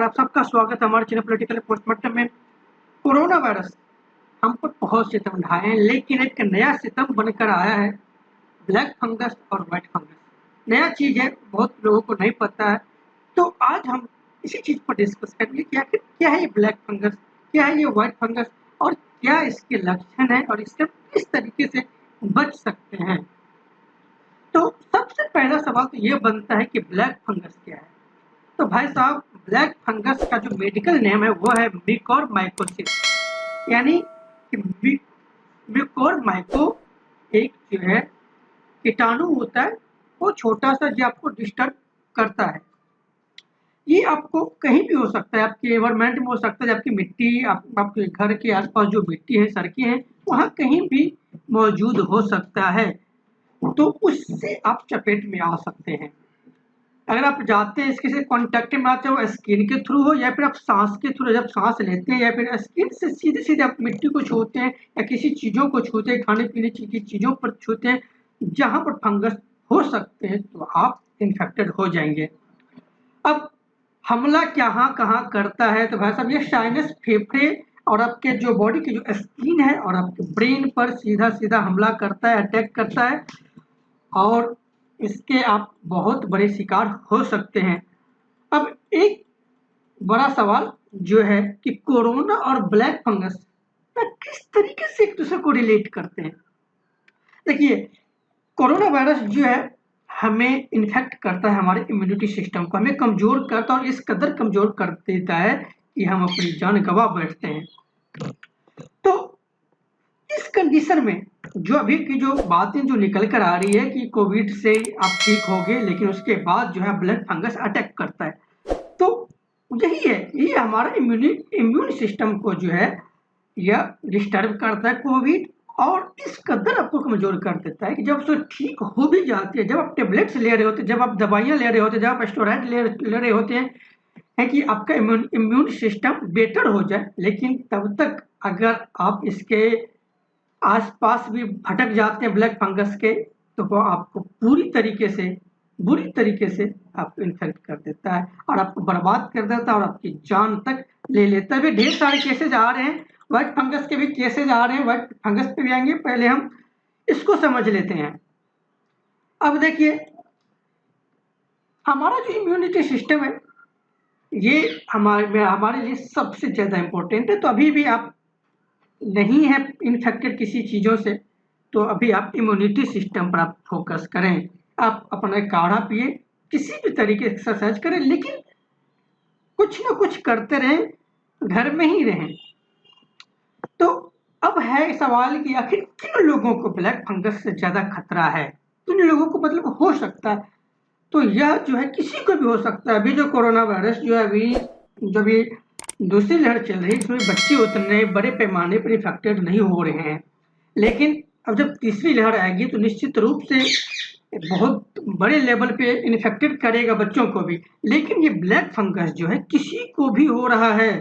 नमस्कार, आप सबका स्वागत है हमारे चैनल पॉलिटिकल पोस्टमार्टम में। कोरोना वायरस हम पर बहुत सितम ढाए हैं, लेकिन एक नया सितम बनकर आया है, ब्लैक फंगस और व्हाइट फंगस। नया चीज है, बहुत लोगों को नहीं पता है। तो आज हम इसी चीज पर डिस्कस करेंगे कि आखिर क्या है ये ब्लैक फंगस, क्या है ये व्हाइट फंगस और क्या इसके लक्षण है और इससे किस तरीके से बच सकते हैं। तो सबसे पहला सवाल तो ये बनता है कि ब्लैक फंगस क्या है। तो भाई साहब, ब्लैक फंगस का जो मेडिकल नेम है वो है म्यूकोरमाइकोसिस, यानी कि म्यूकोरमाइको एक जो है कीटाणु होता है, वो छोटा सा जो आपको डिस्टर्ब करता है। ये आपको कहीं भी हो सकता है, आपके एनवायरमेंट में हो सकता है, आपकी मिट्टी आपके घर के आसपास जो मिट्टी है, सड़कें हैं, वहाँ कहीं भी मौजूद हो सकता है। तो उससे आप चपेट में आ सकते हैं। अगर आप जाते हैं, इसके से कांटेक्ट में आते हो, स्किन के थ्रू हो या फिर आप सांस के थ्रू, जब सांस लेते हैं या फिर स्किन से सीधे सीधे आप मिट्टी को छूते हैं या किसी चीजों को छूते हैं, खाने पीने की चीजों पर छूते हैं जहां पर फंगस हो सकते हैं, तो आप इन्फेक्टेड हो जाएंगे। अब हमला कहाँ कहाँ करता है, तो भाई साहब ये साइनस, फेफड़े और आपके जो बॉडी की जो स्किन है और आपके ब्रेन पर सीधा सीधा हमला करता है, अटैक करता है और इसके आप बहुत बड़े शिकार हो सकते हैं। अब एक बड़ा सवाल जो है कि कोरोना और ब्लैक फंगस किस तरीके से एक दूसरे को रिलेट करते हैं। देखिए, कोरोना वायरस जो है हमें इन्फेक्ट करता है, हमारे इम्यूनिटी सिस्टम को हमें कमजोर करता है और इस कदर कमजोर कर देता है कि हम अपनी जान गंवा बैठते हैं। तो इस कंडीशन में जो अभी की जो बातें जो निकल कर आ रही है कि कोविड से आप ठीक हो गए, लेकिन उसके बाद जो है ब्लैक फंगस अटैक करता है, तो यही है, ये हमारा इम्यून सिस्टम को जो है यह डिस्टर्ब करता है कोविड, और इस कदर आपको कमजोर कर देता है कि जब उसको ठीक हो भी जाती है, जब आप टेबलेट्स ले रहे होते हैं, जब आप दवाइयां ले रहे होते हैं, जब आप स्टेरॉइड ले रहे होते हैं, है कि आपका इम्यून सिस्टम बेटर हो जाए, लेकिन तब तक अगर आप इसके आसपास भी भटक जाते हैं ब्लैक फंगस के, तो वो आपको बुरी तरीके से आपको इन्फेक्ट कर देता है और आपको बर्बाद कर देता है और आपकी जान तक ले लेता है। भी ढेर सारे केसेज आ रहे हैं, व्हाइट फंगस के भी केसेज आ रहे हैं, व्हाइट फंगस पे भी आएंगे, पहले हम इसको समझ लेते हैं। अब देखिए, हमारा जो इम्यूनिटी सिस्टम है ये हमारे लिए सबसे ज्यादा इंपॉर्टेंट है। तो अभी भी आप नहीं है इन्फेक्टेड किसी चीजों से, तो अभी आप इम्यूनिटी सिस्टम पर आप फोकस करें। आप अपना काढ़ा पिए, किसी भी तरीके से एक्सरसाइज करें, लेकिन कुछ ना कुछ करते रहें, घर में ही रहें। तो अब है सवाल कि आखिर किन लोगों को ब्लैक फंगस से ज्यादा खतरा है, किन लोगों को मतलब हो सकता है। तो यह जो है किसी को भी हो सकता है। अभी जो कोरोना वायरस जो है, अभी जब ये दूसरी लहर चल रही है, इसमें बच्चे उतने बड़े पैमाने पर इफेक्टेड नहीं हो रहे हैं, लेकिन अब जब तीसरी लहर आएगी तो निश्चित रूप से बहुत बड़े लेवल पे इन्फेक्टेड करेगा बच्चों को भी। लेकिन ये ब्लैक फंगस जो है किसी को भी हो रहा है,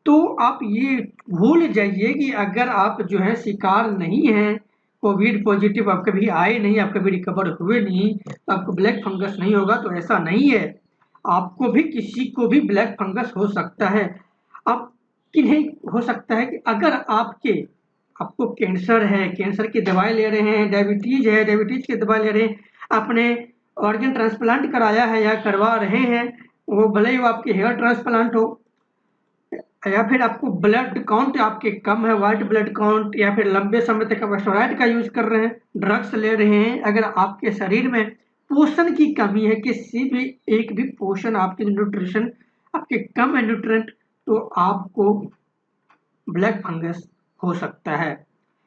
तो आप ये भूल जाइए कि अगर आप जो है शिकार नहीं है, कोविड पॉजिटिव आप कभी आए नहीं, आप कभी रिकवर हुए नहीं, तो आपको ब्लैक फंगस नहीं होगा, तो ऐसा नहीं है। आपको भी, किसी को भी ब्लैक फंगस हो सकता है। अब किन्हें हो सकता है कि अगर आपको कैंसर है, कैंसर की दवाई ले रहे हैं, डायबिटीज है, डायबिटीज की दवाई ले रहे हैं, आपने ऑर्गन ट्रांसप्लांट कराया है या करवा रहे हैं, वो भले ही वो आपके हेयर ट्रांसप्लांट हो, या फिर आपको ब्लड काउंट आपके कम है, व्हाइट ब्लड काउंट, या फिर लंबे समय तक आप स्टेरॉइड का यूज कर रहे हैं, ड्रग्स ले रहे हैं, अगर आपके शरीर में पोषण की कमी है, किसी भी एक भी पोषण आपके न्यूट्रिशन आपके कम है न्यूट्रेंट, तो आपको ब्लैक फंगस हो सकता है।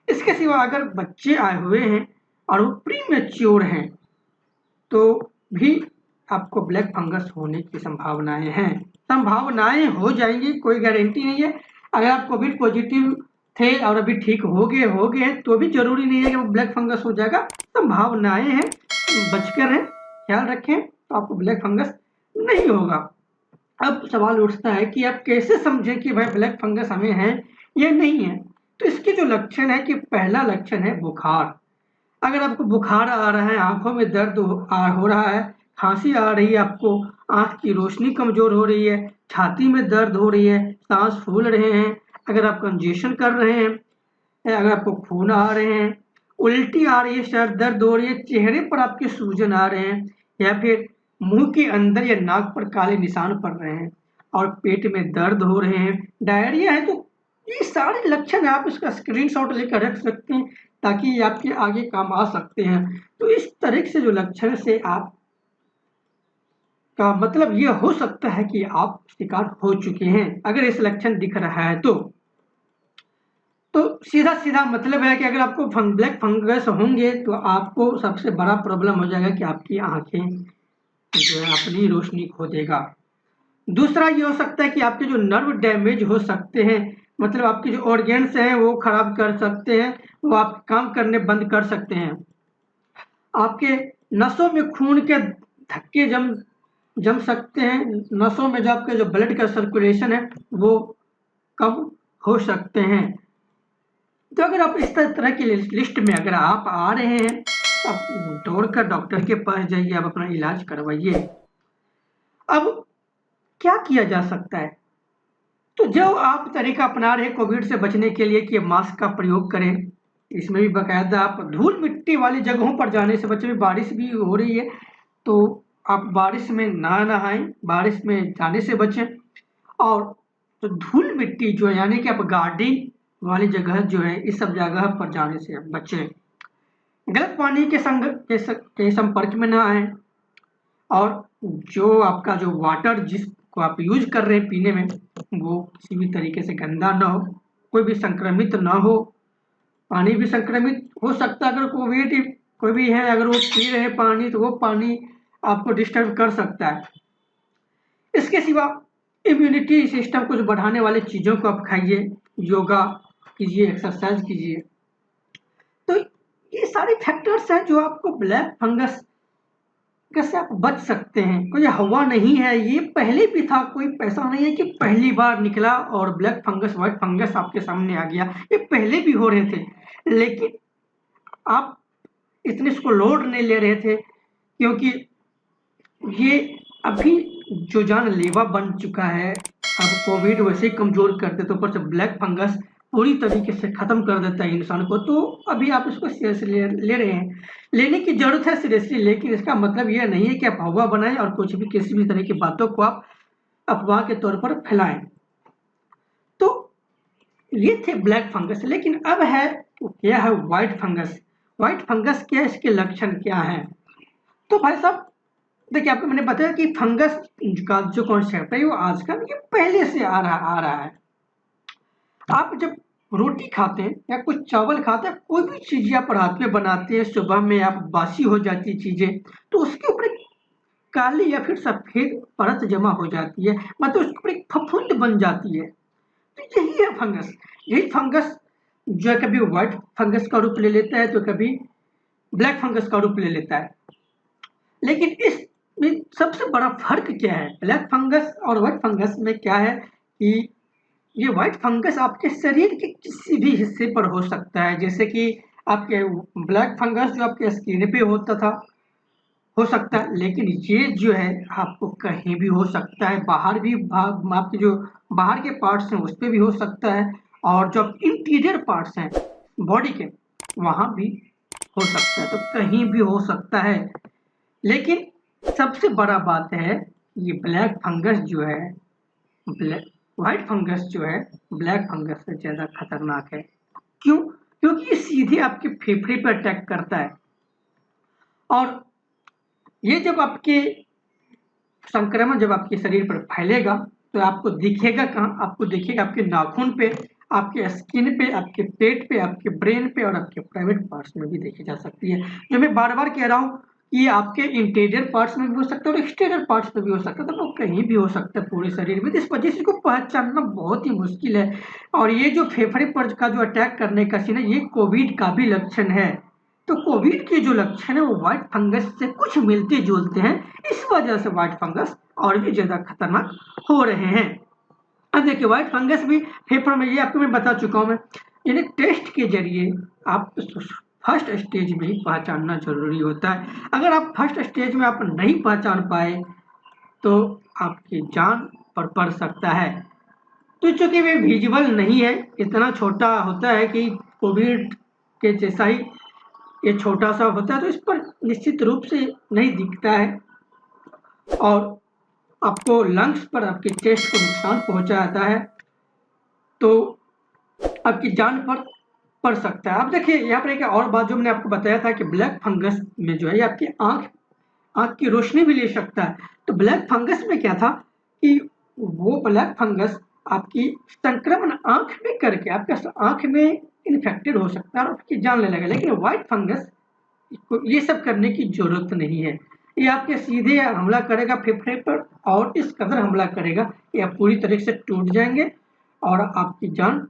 इसके सिवा अगर बच्चे आए हुए हैं और वो प्री मैच्योर हैं, तो भी आपको ब्लैक फंगस होने की संभावनाएं हैं। संभावनाएं हो जाएंगी, कोई गारंटी नहीं है। अगर आप कोविड पॉजिटिव थे और अभी ठीक हो गए तो भी जरूरी नहीं है कि वो ब्लैक फंगस हो जाएगा। संभावनाएं हैं, बचकर रहें, ख्याल रखें, तो आपको ब्लैक फंगस नहीं होगा। अब सवाल उठता है कि आप कैसे समझें कि भाई ब्लैक फंगस हमें है या नहीं है। तो इसके जो लक्षण है कि पहला लक्षण है बुखार। अगर आपको बुखार आ रहा है, आंखों में दर्द हो रहा है, खांसी आ रही है आपको, आंख की रोशनी कमजोर हो रही है, छाती में दर्द हो रही है, सांस फूल रहे हैं, अगर आप कंजेशन कर रहे हैं, अगर आपको खून आ रहे हैं, उल्टी आ रही है, सर दर्द हो रही है, चेहरे पर आपके सूजन आ रहे हैं, या फिर मुंह के अंदर या नाक पर काले निशान पड़ रहे हैं और पेट में दर्द हो रहे हैं, डायरिया है, तो ये सारे लक्षण आप इसका स्क्रीनशॉट लेकर रख सकते हैं ताकि ये आपके आगे काम आ सकते हैं। तो इस तरह से जो लक्षण से आप का मतलब ये हो सकता है कि आप शिकार हो चुके हैं। अगर इस लक्षण दिख रहा है तो सीधा सीधा मतलब है कि अगर आपको ब्लैक फंगस होंगे तो आपको सबसे बड़ा प्रॉब्लम हो जाएगा कि आपकी आंखें जो है अपनी रोशनी खो देगा। दूसरा ये हो सकता है कि आपके जो नर्व डैमेज हो सकते हैं, मतलब आपके जो ऑर्गेन्स हैं वो खराब कर सकते हैं, वो आप काम करने बंद कर सकते हैं। आपके नसों में खून के धक्के जम जम सकते हैं, नसों में जो आपके जो ब्लड का सर्कुलेशन है वो कम हो सकते हैं। तो अगर आप इस तरह की लिस्ट में अगर आप आ रहे हैं तो आप दौड़कर डॉक्टर के पास जाइए, आप अपना इलाज करवाइए। अब क्या किया जा सकता है? तो जो आप तरीका अपना रहे कोविड से बचने के लिए कि मास्क का प्रयोग करें, इसमें भी बाकायदा आप धूल मिट्टी वाली जगहों पर जाने से बचें। बारिश भी हो रही है तो आप बारिश में ना नहाएं, बारिश में जाने से बचें। और तो धूल मिट्टी जो है यानी कि आप गार्डनिंग वाली जगह जो है इस सब जगह पर जाने से बचें। गलत पानी के संपर्क में ना आए, और जो आपका जो वाटर जिसको आप यूज कर रहे हैं पीने में वो किसी भी तरीके से गंदा ना हो, कोई भी संक्रमित ना हो। पानी भी संक्रमित हो सकता है, अगर कोई भी है अगर वो पी रहे हैं पानी तो वो पानी आपको डिस्टर्ब कर सकता है। इसके सिवा इम्यूनिटी सिस्टम को बढ़ाने वाले चीज़ों को आप खाइए, योगा कीजिए, एक्सरसाइज कीजिए। तो ये सारे फैक्टर्स हैं जो आपको ब्लैक फंगस कैसे आप बच सकते हैं। कोई हवा नहीं है, ये पहले भी था, कोई पैसा नहीं है कि पहली बार निकला और ब्लैक फंगस व्हाइट फंगस आपके सामने आ गया। ये पहले भी हो रहे थे, लेकिन आप इतने इसको लोड नहीं ले रहे थे क्योंकि ये अभी जो जानलेवा बन चुका है। अब कोविड वैसे ही कमजोर कर देते, ऊपर से ब्लैक फंगस पूरी तरीके से खत्म कर देता है इंसान को। तो अभी आप इसको सीरियसली ले रहे हैं, लेने की जरूरत है सीरियसली, लेकिन इसका मतलब यह नहीं है कि आप अफवाह बनाएं और कुछ भी किसी भी तरह की बातों को आप अफवाह के तौर पर फैलाएं। तो ये थे ब्लैक फंगस, लेकिन अब है क्या है व्हाइट फंगस। व्हाइट फंगस क्या है, इसके लक्षण क्या है? तो भाई साहब देखिए, आपको मैंने बताया कि फंगस का जो कॉन्सेप्ट है वो आजकल ये पहले से आ रहा है। आप जब रोटी खाते हैं या कुछ चावल खाते हैं, कोई भी चीज आप रात में बनाते हैं, सुबह में आप बासी हो जाती है चीजें, तो उसके ऊपर एक काली या फिर सफेद परत जमा हो जाती है, मतलब उसके ऊपर एक फफूंद बन जाती है। तो यही है फंगस। यही फंगस जो है कभी व्हाइट फंगस का रूप ले लेता है तो कभी ब्लैक फंगस का रूप ले लेता है। लेकिन इसमें सबसे बड़ा फर्क क्या है ब्लैक फंगस और व्हाइट फंगस में, क्या है कि ये व्हाइट फंगस आपके शरीर के किसी भी हिस्से पर हो सकता है, जैसे कि आपके ब्लैक फंगस जो आपके स्किन पे होता था हो सकता है, लेकिन ये जो है आपको कहीं भी हो सकता है, बाहर भी भाग आपके जो बाहर के पार्ट्स हैं उस पर भी हो सकता है, और जो इंटीरियर पार्ट्स हैं बॉडी के वहां भी हो सकता है, तो कहीं भी हो सकता है। लेकिन सबसे बड़ा बात है ये ब्लैक फंगस जो है, ब्लैक व्हाइट फंगस जो है ब्लैक फंगस से ज्यादा खतरनाक है। क्यों? क्योंकि ये सीधे आपके फेफड़े पर अटैक करता है, और ये जब आपके संक्रमण जब आपके शरीर पर फैलेगा तो आपको दिखेगा कहाँ? आपको दिखेगा आपके नाखून पे, आपके स्किन पे, आपके पेट पे, आपके ब्रेन पे और आपके प्राइवेट पार्ट्स में भी देखी जा सकती है। जो मैं बार बार कह रहा हूँ कि आपके इंटीरियर पार्ट्स में भी हो सकता है और एक्सटीरियर पार्ट्स में भी हो सकता है, तो वो कहीं भी हो सकता है पूरे शरीर में। तो इस वजह से इसको पहचानना बहुत ही मुश्किल है। और ये जो फेफड़े पर का जो अटैक करने का सीन है, ये कोविड का भी लक्षण है। तो कोविड के जो लक्षण है वो व्हाइट फंगस से कुछ मिलते जुलते हैं, इस वजह से व्हाइट फंगस और भी ज्यादा खतरनाक हो रहे हैं। अब देखिए व्हाइट फंगस भी फेफड़ों में, ये आपको मैं बता चुका हूँ मैं, यानी टेस्ट के जरिए आप फर्स्ट स्टेज में ही पहचानना जरूरी होता है। अगर आप फर्स्ट स्टेज में आप नहीं पहचान पाए तो आपकी जान पर पड़ सकता है। तो चूंकि वे विजिबल नहीं है, इतना छोटा होता है कि कोविड के जैसा ही ये छोटा सा होता है, तो इस पर निश्चित रूप से नहीं दिखता है और आपको लंग्स पर, आपके चेस्ट को नुकसान पहुंचा जाता है, तो आपकी जान पर पड़ सकता है। अब देखिए यहाँ पर एक और बात जो मैंने आपको बताया था कि ब्लैक फंगस में जो है ये आपकी आंख की रोशनी भी ले सकता है। तो ब्लैक फंगस में क्या था कि वो ब्लैक फंगस आपकी संक्रमण आंख में करके आपके आंख में इन्फेक्टेड हो सकता है और आपकी जान ले लगेगा। लेकिन व्हाइट फंगस ये सब करने की जरूरत नहीं है, ये आपके सीधे हमला करेगा फेफड़े पर और इस कदर हमला करेगा कि आप पूरी तरह से टूट जाएंगे और आपकी जान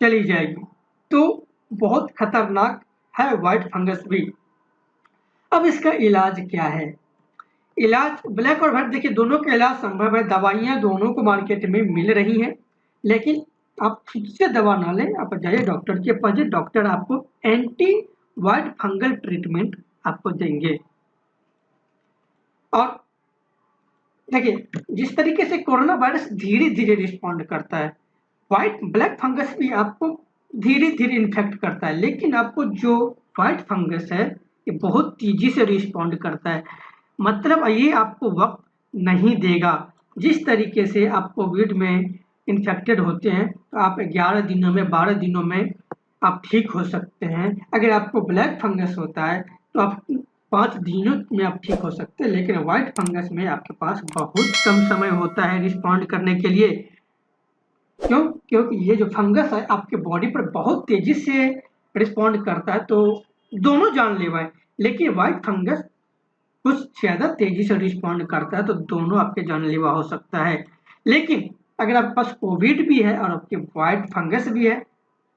चली जाएगी। तो बहुत खतरनाक है व्हाइट फंगस भी। अब इसका इलाज क्या है? इलाज ब्लैक और व्हाइट, देखिए दोनों का इलाज संभव है, दवाइयाँ दोनों को मार्केट में मिल रही हैं, लेकिन आप खुद से दवा ना लें, आप जाइए डॉक्टर के पास, डॉक्टर आपको एंटी व्हाइट फंगल ट्रीटमेंट आपको देंगे। और देखिए जिस तरीके से कोरोना वायरस धीरे धीरे रिस्पॉन्ड करता है, ब्लैक फंगस भी आपको धीरे धीरे इन्फेक्ट करता है, लेकिन आपको जो व्हाइट फंगस है ये बहुत तेजी से रिस्पॉन्ड करता है। मतलब ये आपको वक्त नहीं देगा। जिस तरीके से आप कोविड में इन्फेक्टेड होते हैं तो आप 11 दिनों में, 12 दिनों में आप ठीक हो सकते हैं। अगर आपको ब्लैक फंगस होता है तो आप 5 दिनों में आप ठीक हो सकते हैं, लेकिन व्हाइट फंगस में आपके पास बहुत कम समय होता है रिस्पॉन्ड करने के लिए। क्यों? क्योंकि ये जो फंगस है आपके बॉडी पर बहुत तेजी से रिस्पॉन्ड करता है, तो दोनों जानलेवा है। लेकिन व्हाइट फंगस कुछ ज्यादा तेजी से रिस्पॉन्ड करता है, तो दोनों आपके जानलेवा हो सकता है। लेकिन अगर आपके पास कोविड भी है और आपके व्हाइट फंगस भी है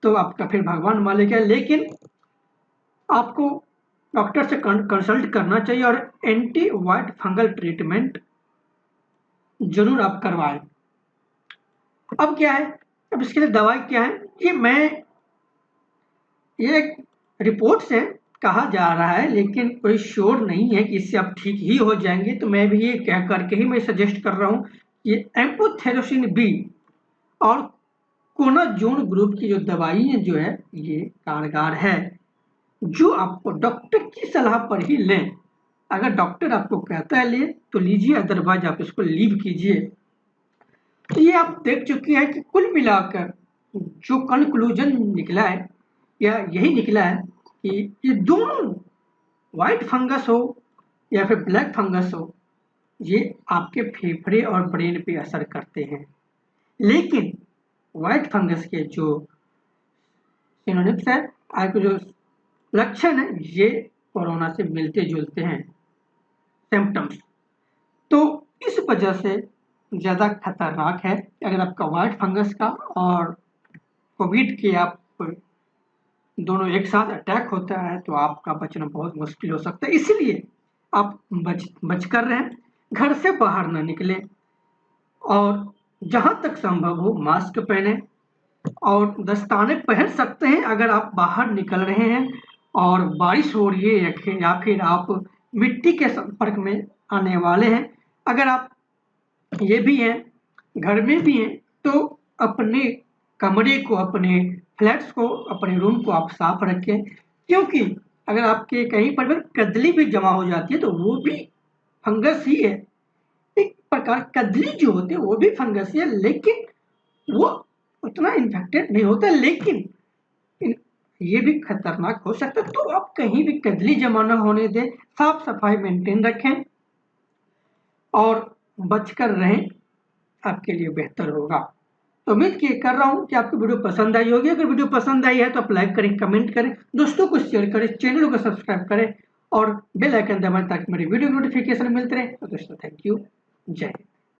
तो आपका फिर भगवान मालिक है। लेकिन आपको डॉक्टर से कंसल्ट करना चाहिए और एंटी व्हाइट फंगल ट्रीटमेंट जरूर आप करवाएं। अब क्या है, अब इसके लिए दवाई क्या है, ये एक रिपोर्ट से कहा जा रहा है, लेकिन कोई श्योर नहीं है कि इससे आप ठीक ही हो जाएंगे। तो मैं भी ये कह करके ही मैं सजेस्ट कर रहा हूँ कि एम्फोटेरेसिन बी और कोनाजोन ग्रुप की जो दवाई जो है ये कारगर है, जो आपको डॉक्टर की सलाह पर ही लें। अगर डॉक्टर आपको कहता है ले तो लीजिए, अदरवाइज आप इसको लीव कीजिए। तो ये आप देख चुके हैं कि कुल मिलाकर जो कंक्लूजन निकला है या यही निकला है कि ये दोनों, व्हाइट फंगस हो या फिर ब्लैक फंगस हो, ये आपके फेफड़े और ब्रेन पे असर करते हैं। लेकिन व्हाइट फंगस के जो सिनोनिम्स है, आपके जो लक्षण है, ये कोरोना से मिलते जुलते हैं सिम्टम्स। तो इस वजह से ज़्यादा खतरनाक है। अगर आपका व्हाइट फंगस का और कोविड के आप दोनों एक साथ अटैक होता है तो आपका बचना बहुत मुश्किल हो सकता है। इसलिए आप बच कर रहें, घर से बाहर ना निकलें और जहां तक संभव हो मास्क पहने और दस्ताने पहन सकते हैं अगर आप बाहर निकल रहे हैं और बारिश हो रही है या फिर आप मिट्टी के संपर्क में आने वाले हैं। अगर आप ये भी हैं, घर में भी हैं, तो अपने कमरे को, अपने फ्लैट्स को, अपने रूम को आप साफ रखें। क्योंकि अगर आपके कहीं पर कदली भी जमा हो जाती है तो वो भी फंगस ही है। एक प्रकार कदली जो होते हैं वो भी फंगस ही है, लेकिन वो उतना इन्फेक्टेड नहीं होता, लेकिन ये भी खतरनाक हो सकता है। तो आप कहीं भी कदली जमा न होने दें, साफ सफाई मेंटेन रखें और बचकर रहें, आपके लिए बेहतर होगा। तो उम्मीद कर रहा हूँ कि आपको वीडियो पसंद आई होगी। अगर वीडियो पसंद आई है तो आप लाइक करें, कमेंट करें, दोस्तों को शेयर करें, चैनल को सब्सक्राइब करें और बेल आइकन दबाएं ताकि मेरी वीडियो नोटिफिकेशन मिलते रहे। तो दोस्तों थैंक यू, जय हिंद।